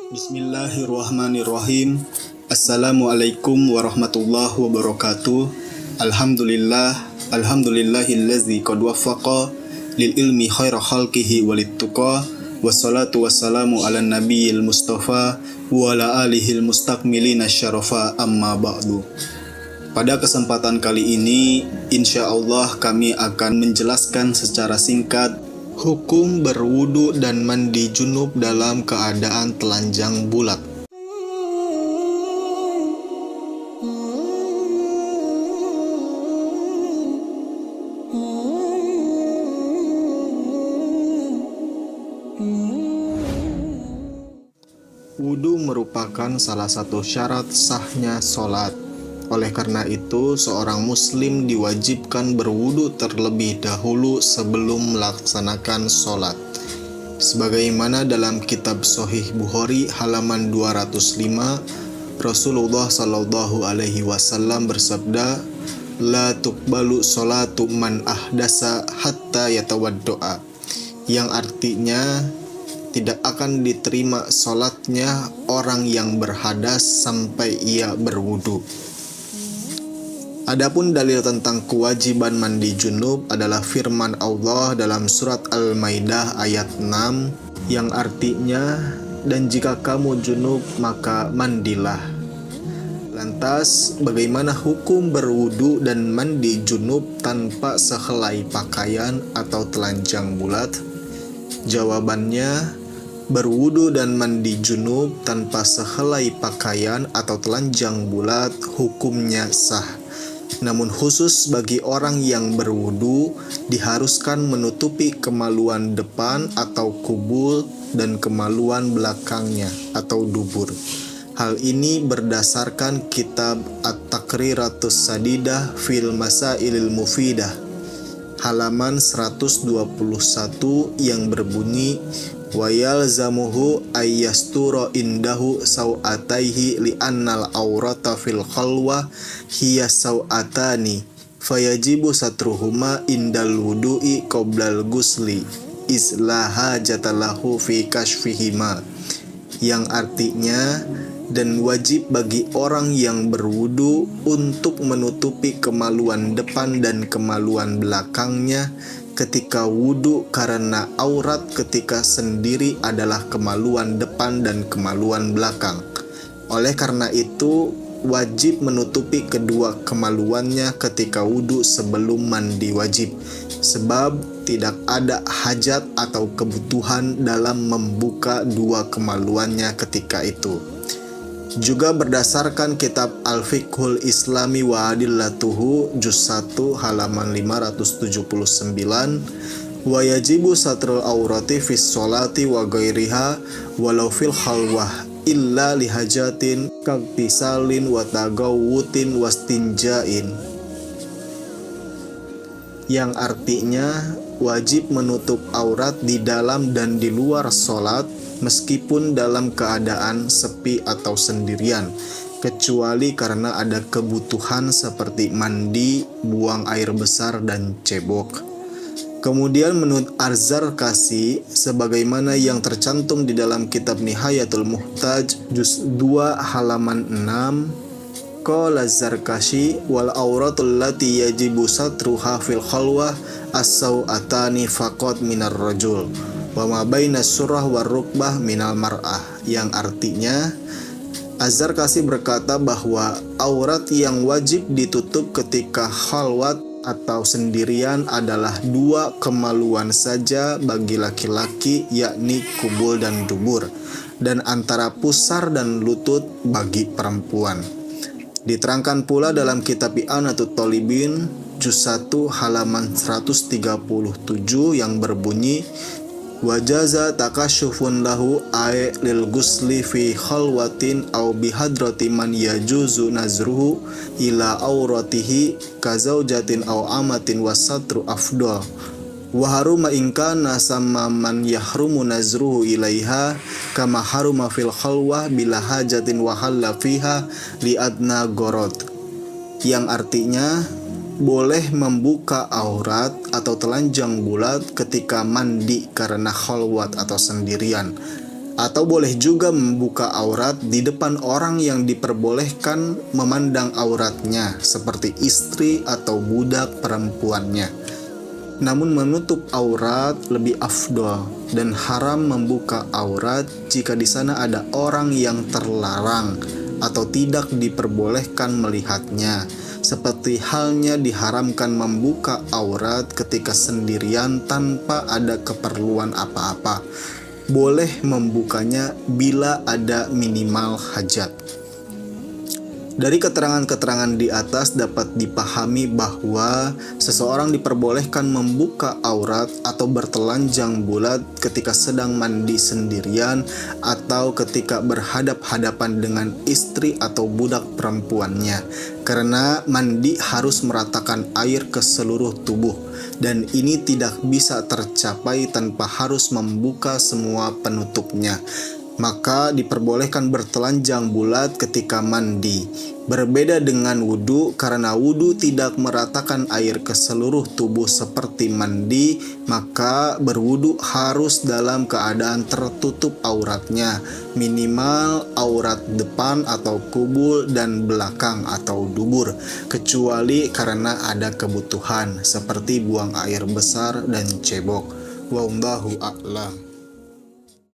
Bismillahirrahmanirrahim. Assalamualaikum warahmatullahi wabarakatuh. Alhamdulillahillazi qad waffaqa lil ilmi khaira khalqihi walit tuqa. Wassalatu wassalamu ala nabiyil mustafa wa ala alihil mustakmilina syarafa amma ba'du. Pada kesempatan kali ini, insya Allah kami akan menjelaskan secara singkat hukum berwudu dan mandi junub dalam keadaan telanjang bulat. Wudu merupakan salah satu syarat sahnya sholat. Oleh karena itu, seorang muslim diwajibkan berwudu terlebih dahulu sebelum melaksanakan sholat. Sebagaimana dalam kitab Sahih Bukhari halaman 205, Rasulullah Shallallahu Alaihi Wasallam bersabda, "La tuqbalu sholatu man ahdasa hatta yatawaddoa," yang artinya tidak akan diterima sholatnya orang yang berhadas sampai ia berwudu. Adapun dalil tentang kewajiban mandi junub adalah firman Allah dalam surat Al-Maidah ayat 6 yang artinya, "Dan jika kamu junub maka mandilah." Lantas, bagaimana hukum berwudu dan mandi junub tanpa sehelai pakaian atau telanjang bulat? Jawabannya, berwudu dan mandi junub tanpa sehelai pakaian atau telanjang bulat hukumnya sah. Namun khusus bagi orang yang berwudu diharuskan menutupi kemaluan depan atau kubul dan kemaluan belakangnya atau dubur. Hal ini berdasarkan kitab At-Taqriratus Sadidah fil Masailil Mufidah halaman 121 yang berbunyi, "Wa yalzamuhu ayyasturo indahu sawataihi li'annal aurata fil khalwa hiya sawatani fayajibu satruhuma indal wudu'i qoblal gusli islaha jatalahu fi kashfihima," yang artinya, dan wajib bagi orang yang berwudu untuk menutupi kemaluan depan dan kemaluan belakangnya ketika wudu, karena aurat ketika sendiri adalah kemaluan depan dan kemaluan belakang. Oleh karena itu, wajib menutupi kedua kemaluannya ketika wudu sebelum mandi wajib, sebab tidak ada hajat atau kebutuhan dalam membuka dua kemaluannya ketika itu. Juga berdasarkan kitab Al-Fiqhul Islami wa Adillatuhu juz 1 halaman 579, "Wa yajibu satrul aurati fis sholati wa ghairiha walau fil khalwah illa lihajatin kaktisalin wa tagawutin wastinjain," yang artinya wajib menutup aurat di dalam dan di luar sholat meskipun dalam keadaan sepi atau sendirian, kecuali karena ada kebutuhan seperti mandi, buang air besar, dan cebok. Kemudian menurut Az-Zarkashi, sebagaimana yang tercantum di dalam kitab Nihayatul Muhtaj juz 2 halaman 6, qala Az-Zarkashi, "Wal auratul lati yajibu satruha fil khalwah as-sawatani faqat minar rajul wa ma baina surah war rukbah minal mar'ah," yang artinya, Az-Zarkashi berkata bahwa aurat yang wajib ditutup ketika khalwat atau sendirian adalah dua kemaluan saja bagi laki-laki, yakni kubul dan dubur, dan antara pusar dan lutut bagi perempuan. Diterangkan pula dalam kitab I'anatut Thalibin juz 1 halaman 137 yang berbunyi, "Wajaza takasyufun lahu ay lil gusli fi khalwatin aw bihadrati man yajuzu nazruhu ila auratihi kazaujatin aw amatin wasatru afdal wa haruma in kana sama man yahrumu nazruhu ilaiha kama haruma fil khalwah bila hajatin wa halla fiha li adna gorod," yang artinya boleh membuka aurat atau telanjang bulat ketika mandi karena khalwat atau sendirian, Atau boleh juga membuka aurat di depan orang yang diperbolehkan memandang auratnya, seperti istri atau budak perempuannya. Namun menutup aurat lebih afdol, dan haram membuka aurat jika di sana ada orang yang terlarang atau tidak diperbolehkan melihatnya, seperti halnya diharamkan membuka aurat ketika sendirian tanpa ada keperluan apa-apa. Boleh membukanya bila ada minimal hajat. Dari keterangan-keterangan di atas dapat dipahami bahwa seseorang diperbolehkan membuka aurat atau bertelanjang bulat ketika sedang mandi sendirian atau ketika berhadap-hadapan dengan istri atau budak perempuannya, karena mandi harus meratakan air ke seluruh tubuh, dan ini tidak bisa tercapai tanpa harus membuka semua penutupnya. Maka diperbolehkan bertelanjang bulat ketika mandi. Berbeda dengan wudhu, karena wudhu tidak meratakan air ke seluruh tubuh seperti mandi, maka berwudhu harus dalam keadaan tertutup auratnya, minimal aurat depan atau kubul dan belakang atau dubur, kecuali karena ada kebutuhan seperti buang air besar dan cebok. Wallahu a'lam.